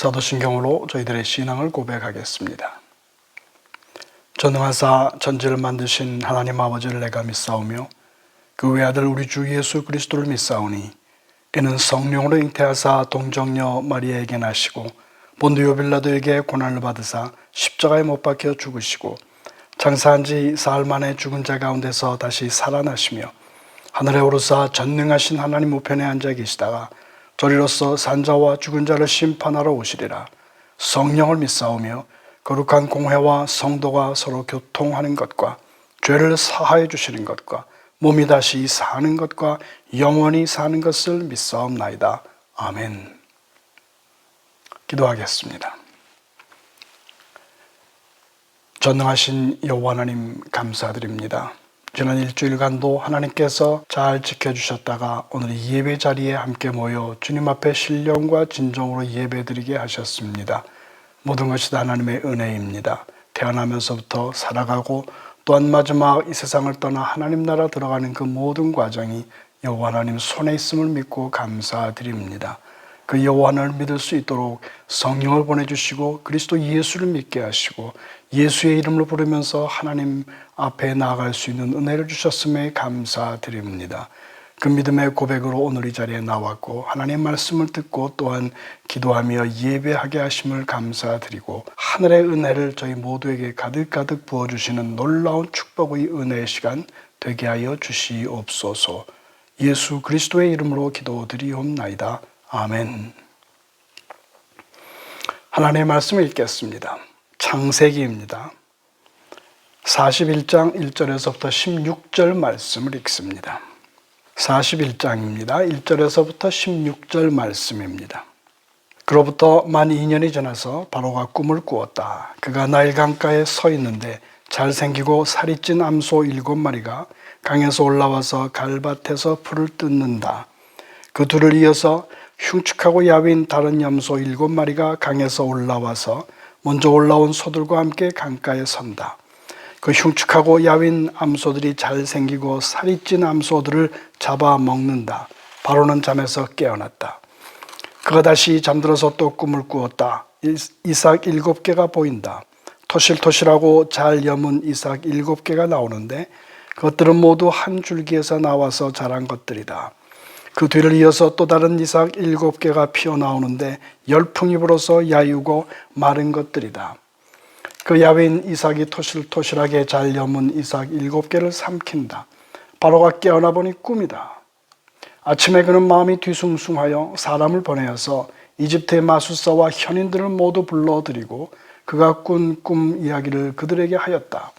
사도신경으로 저희들의 신앙을 고백하겠습니다. 전능하사 천지를 만드신 하나님 아버지를 내가 믿사오며 그 외아들 우리 주 예수 그리스도를 믿사오니 이는 성령으로 잉태하사 동정녀 마리아에게 나시고 본디오 빌라도에게 고난을 받으사 십자가에 못 박혀 죽으시고 장사한 지 사흘 만에 죽은 자 가운데서 다시 살아나시며 하늘에 오르사 전능하신 하나님 우편에 앉아 계시다가 저리로서 산자와 죽은 자를 심판하러 오시리라. 성령을 믿사오며 거룩한 공회와 성도가 서로 교통하는 것과 죄를 사하여 주시는 것과 몸이 다시 사는 것과 영원히 사는 것을 믿사옵나이다. 아멘. 기도하겠습니다. 전능하신 여호와 하나님 감사드립니다. 지난 일주일간도 하나님께서 잘 지켜주셨다가 오늘 이 예배 자리에 함께 모여 주님 앞에 신령과 진정으로 예배드리게 하셨습니다. 모든 것이 다 하나님의 은혜입니다. 태어나면서부터 살아가고 또한 마지막 이 세상을 떠나 하나님 나라 들어가는 그 모든 과정이 여호와 하나님 손에 있음을 믿고 감사드립니다. 그 여호와 하나님을 믿을 수 있도록 성령을 보내주시고 그리스도 예수를 믿게 하시고 예수의 이름을 부르면서 하나님 앞에 나아갈 수 있는 은혜를 주셨음에 감사드립니다. 그 믿음의 고백으로 오늘 이 자리에 나왔고 하나님의 말씀을 듣고 또한 기도하며 예배하게 하심을 감사드리고 하늘의 은혜를 저희 모두에게 가득가득 부어주시는 놀라운 축복의 은혜의 시간 되게 하여 주시옵소서. 예수 그리스도의 이름으로 기도드리옵나이다. 아멘. 하나님의 말씀을 읽겠습니다. 창세기입니다. 41장 1절에서부터 16절 말씀을 읽습니다. 41장입니다. 1절에서부터 16절 말씀입니다. 그로부터 만 2년이 지나서 바로가 꿈을 꾸었다. 그가 나일 강가에 서 있는데 잘생기고 살이 찐 암소 7마리가 강에서 올라와서 갈밭에서 풀을 뜯는다. 그 둘을 이어서 흉측하고 야윈 다른 염소 7마리가 강에서 올라와서 먼저 올라온 소들과 함께 강가에 선다. 그 흉측하고 야윈 암소들이 잘생기고 살이 찐 암소들을 잡아먹는다. 바로는 잠에서 깨어났다. 그가 다시 잠들어서 또 꿈을 꾸었다. 이삭 7개가 보인다. 토실토실하고 잘 여문 이삭 7개가 나오는데 그것들은 모두 한 줄기에서 나와서 자란 것들이다. 그 뒤를 이어서 또 다른 이삭 7개가 피어나오는데 열풍이 불어서 야유고 마른 것들이다. 그 야윈 이삭이 토실토실하게 잘 여문 이삭 7개를 삼킨다. 바로가 깨어나 보니 꿈이다. 아침에 그는 마음이 뒤숭숭하여 사람을 보내어서 이집트의 마술사와 현인들을 모두 불러들이고 그가 꾼 꿈 이야기를 그들에게 하였다.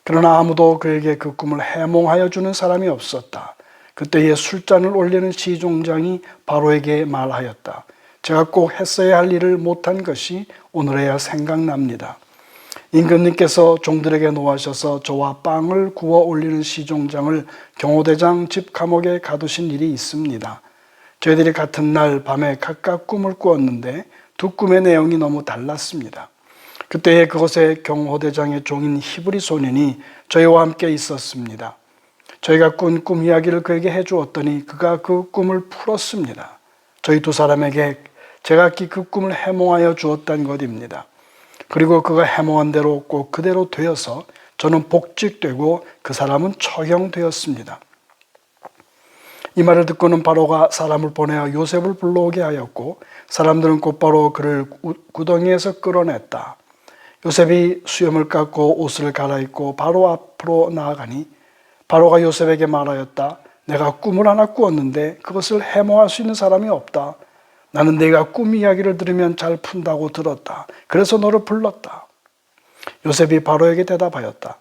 그러나 아무도 그에게 그 꿈을 해몽하여 주는 사람이 없었다. 그때에 술잔을 올리는 시종장이 바로에게 말하였다. 제가 꼭 했어야 할 일을 못한 것이 오늘에야 생각납니다. 임금님께서 종들에게 노하셔서 저와 빵을 구워 올리는 시종장을 경호대장 집 감옥에 가두신 일이 있습니다. 저희들이 같은 날 밤에 각각 꿈을 꾸었는데 두 꿈의 내용이 너무 달랐습니다. 그때에 그곳에 경호대장의 종인 히브리 소년이 저희와 함께 있었습니다. 저희가 꾼 꿈 이야기를 그에게 해주었더니 그가 그 꿈을 풀었습니다. 저희 두 사람에게 제각기 그 꿈을 해몽하여 주었다는 것입니다. 그리고 그가 해몽한 대로 꼭 그대로 되어서 저는 복직되고 그 사람은 처형되었습니다. 이 말을 듣고는 바로가 사람을 보내어 요셉을 불러오게 하였고 사람들은 곧바로 그를 구덩이에서 끌어냈다. 요셉이 수염을 깎고 옷을 갈아입고 바로 앞으로 나아가니 바로가 요셉에게 말하였다. 내가 꿈을 하나 꾸었는데 그것을 해몽할 수 있는 사람이 없다. 나는 네가 꿈 이야기를 들으면 잘 푼다고 들었다. 그래서 너를 불렀다. 요셉이 바로에게 대답하였다.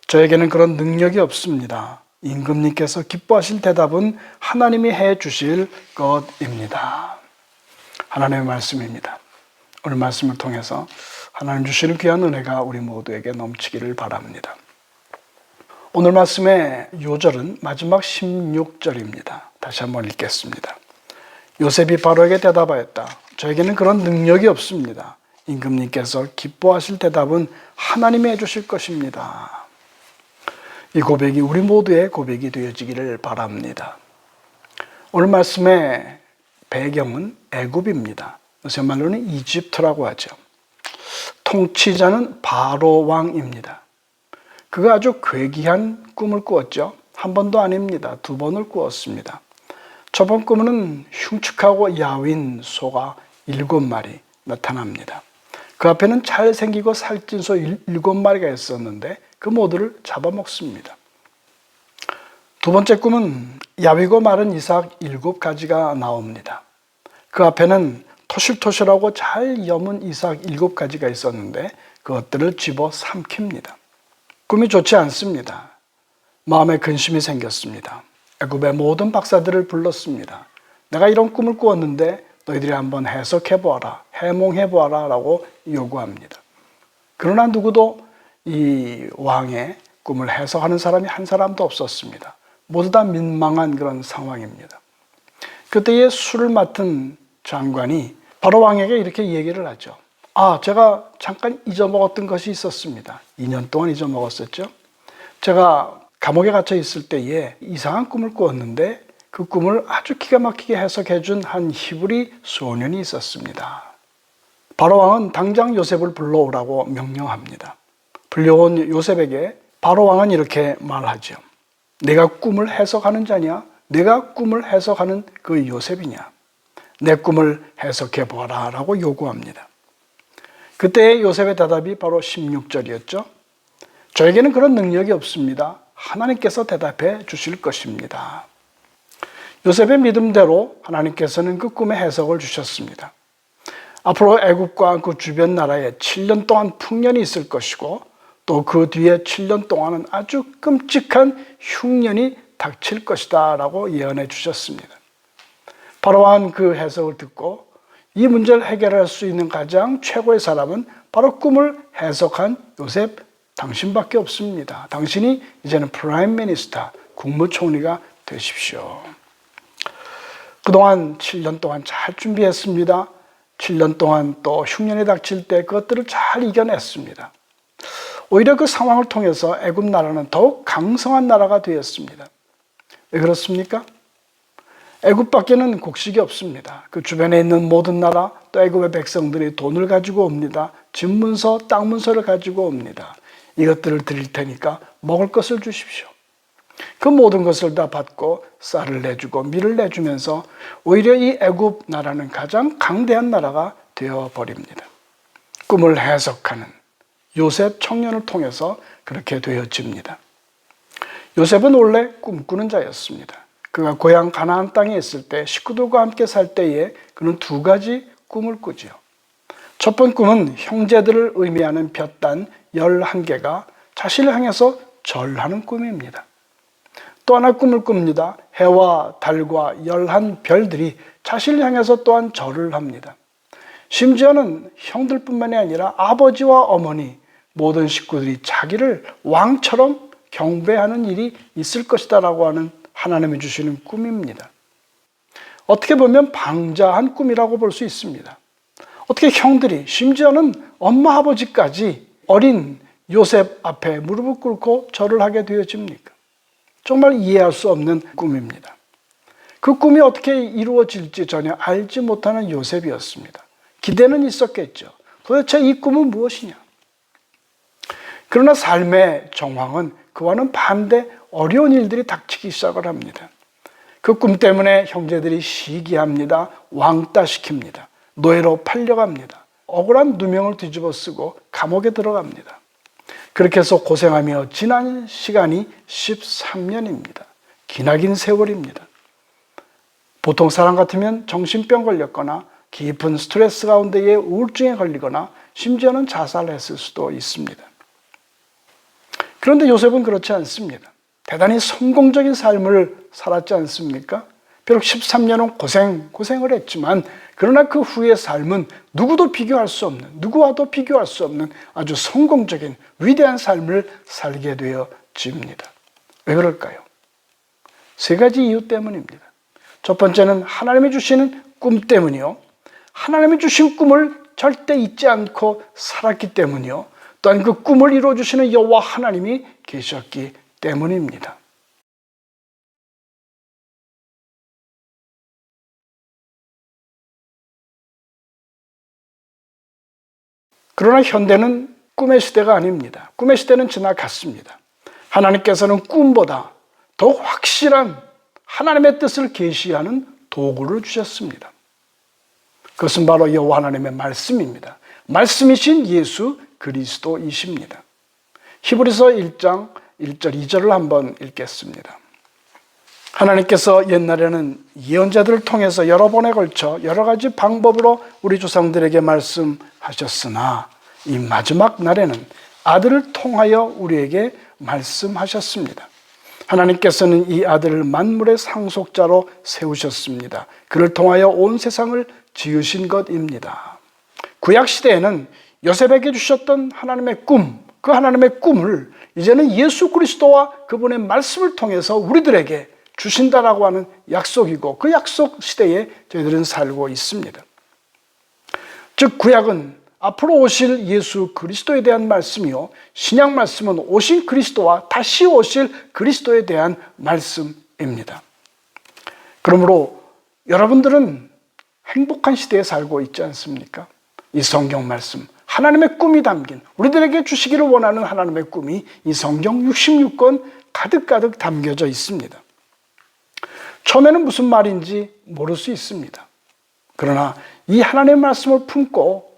저에게는 그런 능력이 없습니다. 임금님께서 기뻐하실 대답은 하나님이 해 주실 것입니다. 하나님의 말씀입니다. 오늘 말씀을 통해서 하나님 주시는 귀한 은혜가 우리 모두에게 넘치기를 바랍니다. 오늘 말씀의 요절은 마지막 16절입니다. 다시 한번 읽겠습니다. 요셉이 바로에게 대답하였다. 저에게는 그런 능력이 없습니다. 임금님께서 기뻐하실 대답은 하나님이 해주실 것입니다. 이 고백이 우리 모두의 고백이 되어지기를 바랍니다. 오늘 말씀의 배경은 애굽입니다. 요새 말로는 이집트라고 하죠. 통치자는 바로 왕입니다. 그가 아주 괴기한 꿈을 꾸었죠. 한 번도 아닙니다. 두 번을 꾸었습니다. 첫 번 꿈은 흉측하고 야윈 소가 7마리 나타납니다. 그 앞에는 잘생기고 살찐 소 7마리가 있었는데 그 모두를 잡아먹습니다. 두 번째 꿈은 야위고 마른 이삭 7가지가 나옵니다. 그 앞에는 토실토실하고 잘 여문 이삭 7가지가 있었는데 그것들을 집어 삼킵니다. 꿈이 좋지 않습니다. 마음에 근심이 생겼습니다. 애굽의 모든 박사들을 불렀습니다. 내가 이런 꿈을 꾸었는데 너희들이 한번 해석해보아라, 해몽해보아라 라고 요구합니다. 그러나 누구도 이 왕의 꿈을 해석하는 사람이 한 사람도 없었습니다. 모두 다 민망한 그런 상황입니다. 그때에 술을 맡은 장관이 바로 왕에게 이렇게 얘기를 하죠. 제가 잠깐 잊어먹었던 것이 있었습니다. 2년 동안 잊어먹었었죠. 제가 감옥에 갇혀 있을 때에 이상한 꿈을 꾸었는데 그 꿈을 아주 기가 막히게 해석해 준 한 히브리 소년이 있었습니다. 바로 왕은 당장 요셉을 불러오라고 명령합니다. 불려온 요셉에게 바로 왕은 이렇게 말하죠. 내가 꿈을 해석하는 자냐? 내가 꿈을 해석하는 그 요셉이냐? 내 꿈을 해석해 보아라 라고 요구합니다. 그때 요셉의 대답이 바로 16절이었죠. 저에게는 그런 능력이 없습니다. 하나님께서 대답해 주실 것입니다. 요셉의 믿음대로 하나님께서는 그 꿈의 해석을 주셨습니다. 앞으로 애굽과 그 주변 나라에 7년 동안 풍년이 있을 것이고 또 그 뒤에 7년 동안은 아주 끔찍한 흉년이 닥칠 것이다 라고 예언해 주셨습니다. 바로 왕은 그 해석을 듣고 이 문제를 해결할 수 있는 가장 최고의 사람은 바로 꿈을 해석한 요셉 당신밖에 없습니다. 당신이 이제는 프라임 미니스터, 국무총리가 되십시오. 그동안 7년 동안 잘 준비했습니다. 7년 동안 또 흉년이 닥칠 때 그것들을 잘 이겨냈습니다. 오히려 그 상황을 통해서 애굽 나라는 더욱 강성한 나라가 되었습니다. 왜 그렇습니까? 애굽밖에는 곡식이 없습니다. 그 주변에 있는 모든 나라 또 애굽의 백성들이 돈을 가지고 옵니다. 집 문서, 땅 문서를 가지고 옵니다. 이것들을 드릴 테니까 먹을 것을 주십시오. 그 모든 것을 다 받고 쌀을 내주고 밀을 내주면서 오히려 이 애굽 나라는 가장 강대한 나라가 되어버립니다. 꿈을 해석하는 요셉 청년을 통해서 그렇게 되어집니다. 요셉은 원래 꿈꾸는 자였습니다. 그가 고향 가나안 땅에 있을 때 식구들과 함께 살 때에 그는 2가지 꿈을 꾸지요. 첫 번 꿈은 형제들을 의미하는 볕단 11개가 자신을 향해서 절하는 꿈입니다. 또 하나 꿈을 꿉니다. 해와 달과 11별들이 자신을 향해서 또한 절을 합니다. 심지어는 형들뿐만이 아니라 아버지와 어머니 모든 식구들이 자기를 왕처럼 경배하는 일이 있을 것이다 라고 하는 하나님이 주시는 꿈입니다. 어떻게 보면 방자한 꿈이라고 볼 수 있습니다. 어떻게 형들이 심지어는 엄마 아버지까지 어린 요셉 앞에 무릎을 꿇고 절을 하게 되어집니까? 정말 이해할 수 없는 꿈입니다. 그 꿈이 어떻게 이루어질지 전혀 알지 못하는 요셉이었습니다. 기대는 있었겠죠. 도대체 이 꿈은 무엇이냐? 그러나 삶의 정황은 그와는 반대 어려운 일들이 닥치기 시작을 합니다. 그 꿈 때문에 형제들이 시기합니다. 왕따시킵니다. 노예로 팔려갑니다. 억울한 누명을 뒤집어 쓰고 감옥에 들어갑니다. 그렇게 해서 고생하며 지난 시간이 13년입니다. 기나긴 세월입니다. 보통 사람 같으면 정신병 걸렸거나 깊은 스트레스 가운데에 우울증에 걸리거나 심지어는 자살했을 수도 있습니다. 그런데 요셉은 그렇지 않습니다. 대단히 성공적인 삶을 살았지 않습니까? 비록 13년은 고생을 했지만 그러나 그 후의 삶은 누구와도 비교할 수 없는 아주 성공적인 위대한 삶을 살게 되어집니다. 왜 그럴까요? 3가지 이유 때문입니다. 첫 번째는 하나님이 주시는 꿈 때문이요. 하나님이 주신 꿈을 절대 잊지 않고 살았기 때문이요. 또한 그 꿈을 이루어주시는 여호와 하나님이 계셨기 때문입니다. 그러나 현대는 꿈의 시대가 아닙니다. 꿈의 시대는 지나갔습니다. 하나님께서는 꿈보다 더욱 확실한 하나님의 뜻을 계시하는 도구를 주셨습니다. 그것은 바로 여호와 하나님의 말씀입니다. 말씀이신 예수 그리스도이십니다. 히브리서 1장 1절 2절을 한번 읽겠습니다. 하나님께서 옛날에는 예언자들을 통해서 여러 번에 걸쳐 여러 가지 방법으로 우리 조상들에게 말씀하셨으나 이 마지막 날에는 아들을 통하여 우리에게 말씀하셨습니다. 하나님께서는 이 아들을 만물의 상속자로 세우셨습니다. 그를 통하여 온 세상을 지으신 것입니다. 구약시대에는 요셉에게 주셨던 하나님의 꿈, 그 하나님의 꿈을 이제는 예수 그리스도와 그분의 말씀을 통해서 우리들에게 주신다라고 하는 약속이고 그 약속 시대에 저희들은 살고 있습니다. 즉 구약은 앞으로 오실 예수 그리스도에 대한 말씀이요, 신약 말씀은 오신 그리스도와 다시 오실 그리스도에 대한 말씀입니다. 그러므로 여러분들은 행복한 시대에 살고 있지 않습니까? 이 성경 말씀, 하나님의 꿈이 담긴, 우리들에게 주시기를 원하는 하나님의 꿈이 이 성경 66권 가득가득 담겨져 있습니다. 처음에는 무슨 말인지 모를 수 있습니다. 그러나 이 하나님의 말씀을 품고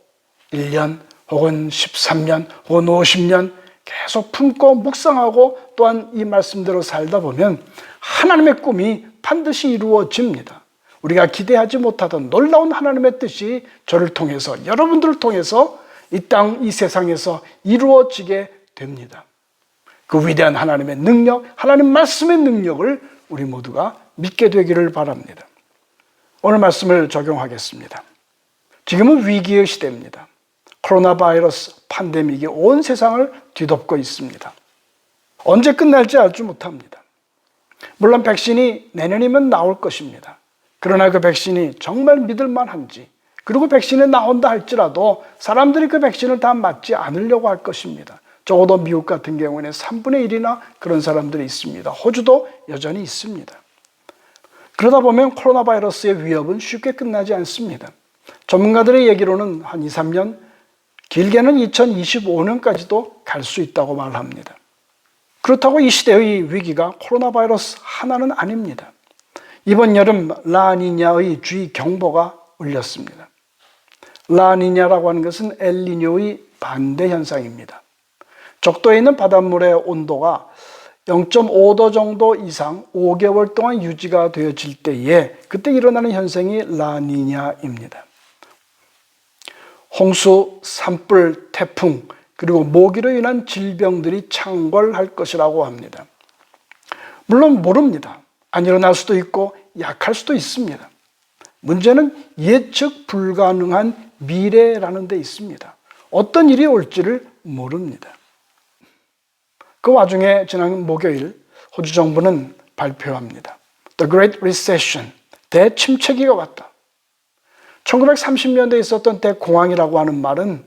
1년 혹은 13년 혹은 50년 계속 품고 묵상하고 또한 이 말씀대로 살다 보면 하나님의 꿈이 반드시 이루어집니다. 우리가 기대하지 못하던 놀라운 하나님의 뜻이 저를 통해서, 여러분들을 통해서 이 땅, 이 세상에서 이루어지게 됩니다. 그 위대한 하나님의 능력, 하나님 말씀의 능력을 우리 모두가 믿게 되기를 바랍니다. 오늘 말씀을 적용하겠습니다. 지금은 위기의 시대입니다. 코로나 바이러스 팬데믹이 온 세상을 뒤덮고 있습니다. 언제 끝날지 알지 못합니다. 물론 백신이 내년이면 나올 것입니다. 그러나 그 백신이 정말 믿을 만한지, 그리고 백신이 나온다 할지라도 사람들이 그 백신을 다 맞지 않으려고 할 것입니다. 적어도 미국 같은 경우에는 3분의 1이나 그런 사람들이 있습니다. 호주도 여전히 있습니다. 그러다 보면 코로나 바이러스의 위협은 쉽게 끝나지 않습니다. 전문가들의 얘기로는 한 2, 3년, 길게는 2025년까지도 갈 수 있다고 말합니다. 그렇다고 이 시대의 위기가 코로나 바이러스 하나는 아닙니다. 이번 여름 라니냐의 주의 경보가 울렸습니다. 라니냐라고 하는 것은 엘니뇨의 반대 현상입니다. 적도에 있는 바닷물의 온도가 0.5도 정도 이상 5개월 동안 유지가 되어질 때에 그때 일어나는 현상이 라니냐입니다. 홍수, 산불, 태풍, 그리고 모기로 인한 질병들이 창궐할 것이라고 합니다. 물론 모릅니다. 안 일어날 수도 있고 약할 수도 있습니다. 문제는 예측 불가능한 미래라는 데 있습니다. 어떤 일이 올지를 모릅니다. 그 와중에 지난 목요일 호주 정부는 발표합니다. The Great Recession, 대침체기가 왔다. 1930년대에 있었던 대공황이라고 하는 말은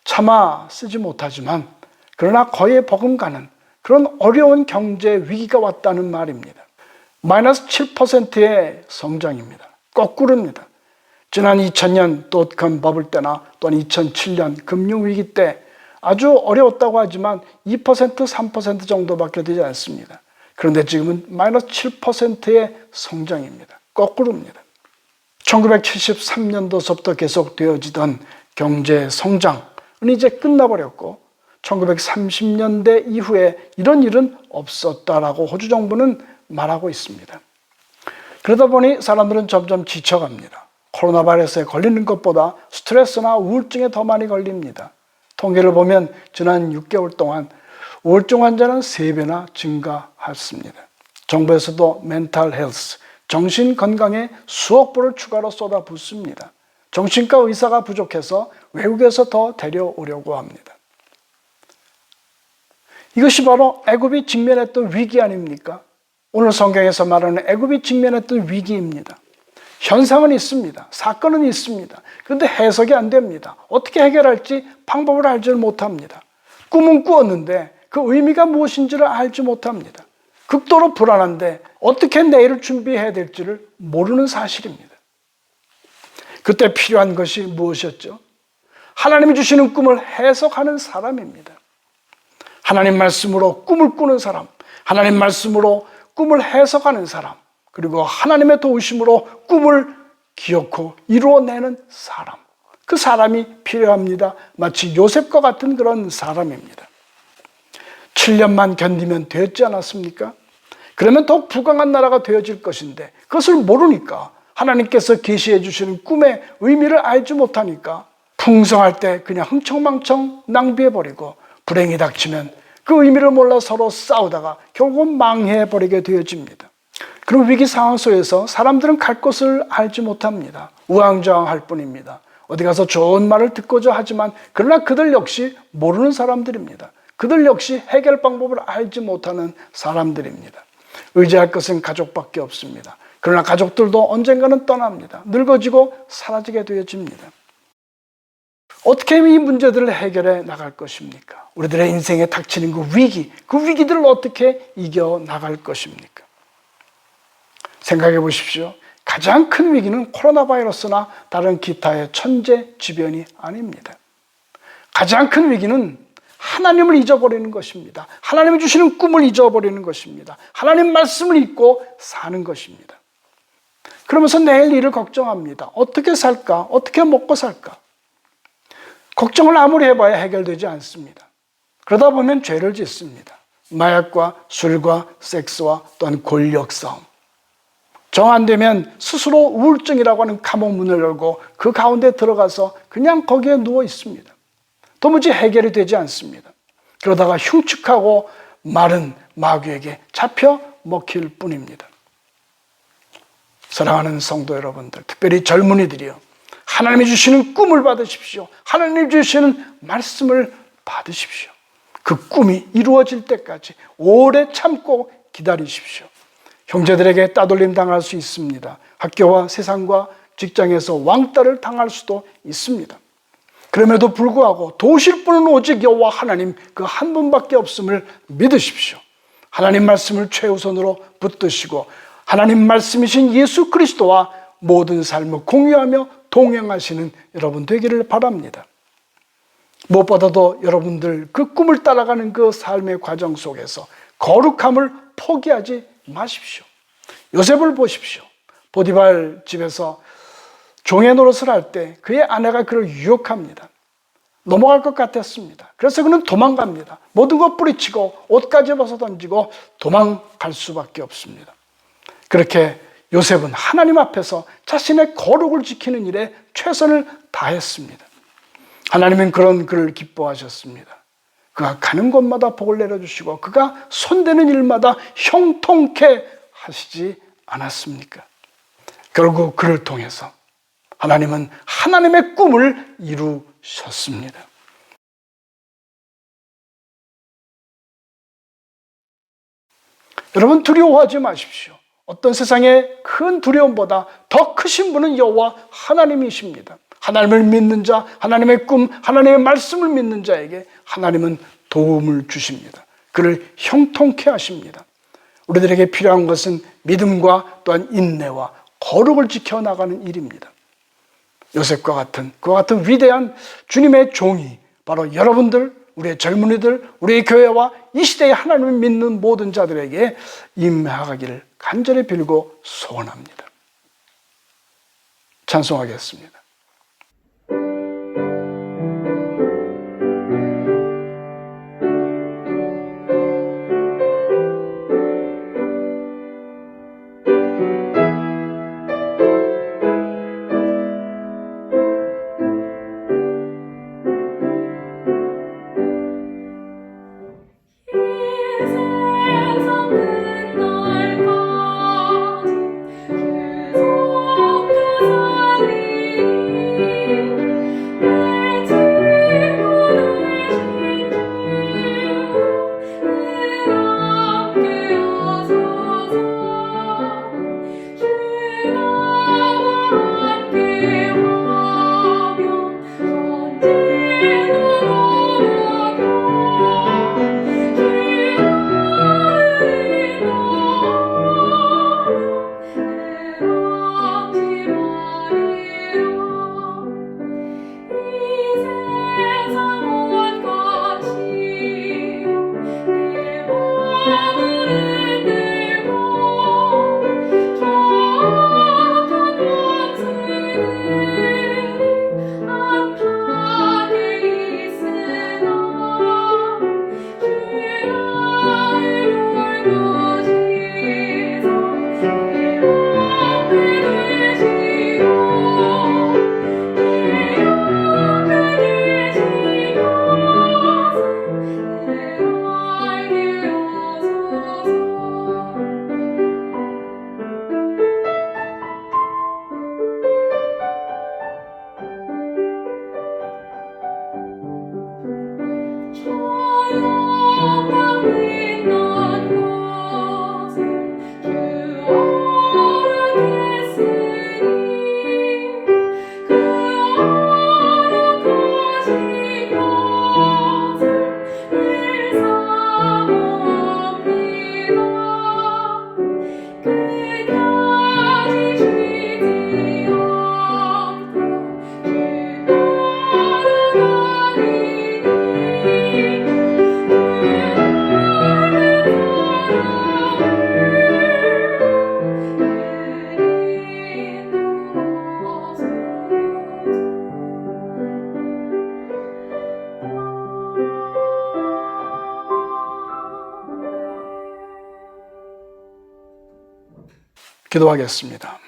차마 쓰지 못하지만 그러나 거의 버금가는 그런 어려운 경제 위기가 왔다는 말입니다. 마이너스 7%의 성장입니다. 거꾸로입니다. 지난 2000년 닷컴 버블 때나 또는 2007년 금융위기 때 아주 어려웠다고 하지만 2%, 3% 정도밖에 되지 않습니다. 그런데 지금은 마이너스 7%의 성장입니다. 거꾸로입니다. 1973년도서부터 계속되어지던 경제 성장은 이제 끝나버렸고 1930년대 이후에 이런 일은 없었다라고 호주 정부는 말하고 있습니다. 그러다 보니 사람들은 점점 지쳐갑니다. 코로나 바이러스에 걸리는 것보다 스트레스나 우울증에 더 많이 걸립니다. 통계를 보면 지난 6개월 동안 우울증 환자는 3배나 증가했습니다. 정부에서도 멘탈 헬스, 정신 건강에 수억 불을 추가로 쏟아붓습니다. 정신과 의사가 부족해서 외국에서 더 데려오려고 합니다. 이것이 바로 애굽이 직면했던 위기 아닙니까? 오늘 성경에서 말하는 애굽이 직면했던 위기입니다. 현상은 있습니다. 사건은 있습니다. 그런데 해석이 안 됩니다. 어떻게 해결할지 방법을 알지 못합니다. 꿈은 꾸었는데 그 의미가 무엇인지를 알지 못합니다. 극도로 불안한데 어떻게 내일을 준비해야 될지를 모르는 사실입니다. 그때 필요한 것이 무엇이었죠? 하나님이 주시는 꿈을 해석하는 사람입니다. 하나님 말씀으로 꿈을 꾸는 사람, 하나님 말씀으로 꿈을 해석하는 사람, 그리고 하나님의 도우심으로 꿈을 기억하고 이루어내는 사람, 그 사람이 필요합니다. 마치 요셉과 같은 그런 사람입니다. 7년만 견디면 되었지 않았습니까? 그러면 더욱 부강한 나라가 되어질 것인데 그것을 모르니까, 하나님께서 계시해 주시는 꿈의 의미를 알지 못하니까 풍성할 때 그냥 흥청망청 낭비해버리고, 불행이 닥치면 그 의미를 몰라 서로 싸우다가 결국은 망해버리게 되어집니다. 그런 위기 상황 속에서 사람들은 갈 곳을 알지 못합니다. 우왕좌왕할 뿐입니다. 어디 가서 좋은 말을 듣고자 하지만 그러나 그들 역시 모르는 사람들입니다. 그들 역시 해결 방법을 알지 못하는 사람들입니다. 의지할 것은 가족밖에 없습니다. 그러나 가족들도 언젠가는 떠납니다. 늙어지고 사라지게 되어집니다. 어떻게 이 문제들을 해결해 나갈 것입니까? 우리들의 인생에 닥치는 그 위기들을 어떻게 이겨 나갈 것입니까? 생각해 보십시오. 가장 큰 위기는 코로나 바이러스나 다른 기타의 천재지변이 아닙니다. 가장 큰 위기는 하나님을 잊어버리는 것입니다. 하나님이 주시는 꿈을 잊어버리는 것입니다. 하나님 말씀을 잊고 사는 것입니다. 그러면서 내일 일을 걱정합니다. 어떻게 살까? 어떻게 먹고 살까? 걱정을 아무리 해봐야 해결되지 않습니다. 그러다 보면 죄를 짓습니다. 마약과 술과 섹스와 또한 권력 싸움. 정 안 되면 스스로 우울증이라고 하는 감옥 문을 열고 그 가운데 들어가서 그냥 거기에 누워 있습니다. 도무지 해결이 되지 않습니다. 그러다가 흉측하고 마른 마귀에게 잡혀 먹힐 뿐입니다. 사랑하는 성도 여러분들, 특별히 젊은이들이요, 하나님이 주시는 꿈을 받으십시오. 하나님이 주시는 말씀을 받으십시오. 그 꿈이 이루어질 때까지 오래 참고 기다리십시오. 형제들에게 따돌림 당할 수 있습니다. 학교와 세상과 직장에서 왕따를 당할 수도 있습니다. 그럼에도 불구하고 도우실 분은 오직 여호와 하나님 그 한 분밖에 없음을 믿으십시오. 하나님 말씀을 최우선으로 붙드시고 하나님 말씀이신 예수 그리스도와 모든 삶을 공유하며 동행하시는 여러분 되기를 바랍니다. 무엇보다도 여러분들 그 꿈을 따라가는 그 삶의 과정 속에서 거룩함을 포기하지 마십시오. 요셉을 보십시오. 보디발 집에서 종의 노릇을 할 때 그의 아내가 그를 유혹합니다. 넘어갈 것 같았습니다. 그래서 그는 도망갑니다. 모든 것 뿌리치고 옷까지 벗어 던지고 도망갈 수밖에 없습니다. 그렇게 요셉은 하나님 앞에서 자신의 거룩을 지키는 일에 최선을 다했습니다. 하나님은 그런 그를 기뻐하셨습니다. 그가 가는 곳마다 복을 내려주시고 그가 손대는 일마다 형통케 하시지 않았습니까? 결국 그를 통해서 하나님은 하나님의 꿈을 이루셨습니다. 여러분, 두려워하지 마십시오. 어떤 세상의 큰 두려움보다 더 크신 분은 여호와 하나님이십니다. 하나님을 믿는 자, 하나님의 꿈, 하나님의 말씀을 믿는 자에게 하나님은 도움을 주십니다. 그를 형통케 하십니다. 우리들에게 필요한 것은 믿음과 또한 인내와 거룩을 지켜나가는 일입니다. 요셉과 같은 그와 같은 위대한 주님의 종이 바로 여러분들, 우리의 젊은이들, 우리의 교회와 이 시대에 하나님을 믿는 모든 자들에게 임하기를 간절히 빌고 소원합니다. 찬송하겠습니다. 세상 끝날까지 계속 그 살리 기도하겠습니다.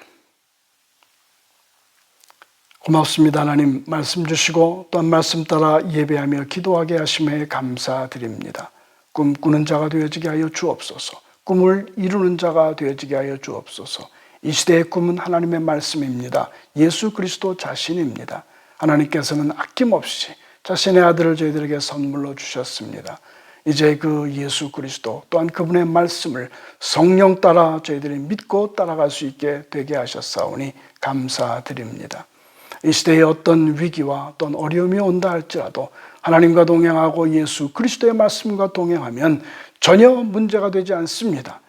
고맙습니다. 하나님, 말씀 주시고 또한 말씀 따라 예배하며 기도하게 하심에 감사드립니다. 꿈꾸는 자가 되어지게 하여 주옵소서. 꿈을 이루는 자가 되어지게 하여 주옵소서. 이 시대의 꿈은 하나님의 말씀입니다. 예수 그리스도 자신입니다. 하나님께서는 아낌없이 자신의 아들을 저희들에게 선물로 주셨습니다. 이제 그 예수 그리스도 또한 그분의 말씀을 성령 따라 저희들이 믿고 따라갈 수 있게 되게 하셨사오니 감사드립니다. 이 시대에 어떤 위기와 어떤 어려움이 온다 할지라도 하나님과 동행하고 예수 그리스도의 말씀과 동행하면 전혀 문제가 되지 않습니다.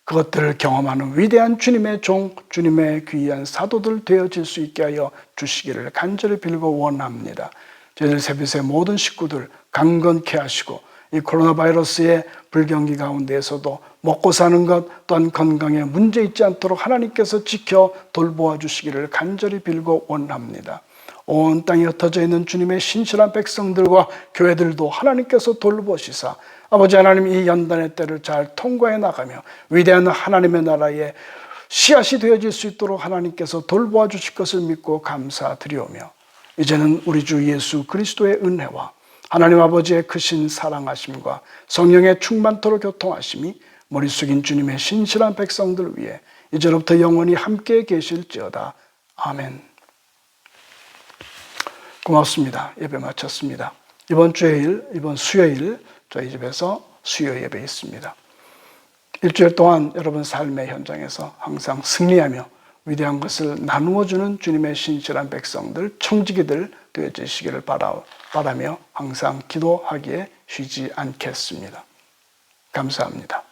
그것들을 경험하는 위대한 주님의 종, 주님의 귀한 사도들 되어질 수 있게 하여 주시기를 간절히 빌고 원합니다. 저희들 세빛의 모든 식구들 강건케 하시고 이 코로나 바이러스의 불경기 가운데에서도 먹고 사는 것 또한 건강에 문제 있지 않도록 하나님께서 지켜 돌보아 주시기를 간절히 빌고 원합니다. 온 땅에 흩어져 있는 주님의 신실한 백성들과 교회들도 하나님께서 돌보시사 아버지 하나님 이 연단의 때를 잘 통과해 나가며 위대한 하나님의 나라의 씨앗이 되어질 수 있도록 하나님께서 돌보아 주실 것을 믿고 감사드리오며 이제는 우리 주 예수 그리스도의 은혜와 하나님 아버지의 크신 사랑하심과 성령의 충만토록 교통하심이 머리 숙인 주님의 신실한 백성들 위해 이제로부터 영원히 함께 계실지어다. 아멘. 고맙습니다. 예배 마쳤습니다. 이번 수요일 저희 집에서 수요 예배 있습니다. 일주일 동안 여러분 삶의 현장에서 항상 승리하며 위대한 것을 나누어주는 주님의 신실한 백성들, 청지기들 되어주시기를 바라며 항상 기도하기에 쉬지 않겠습니다. 감사합니다.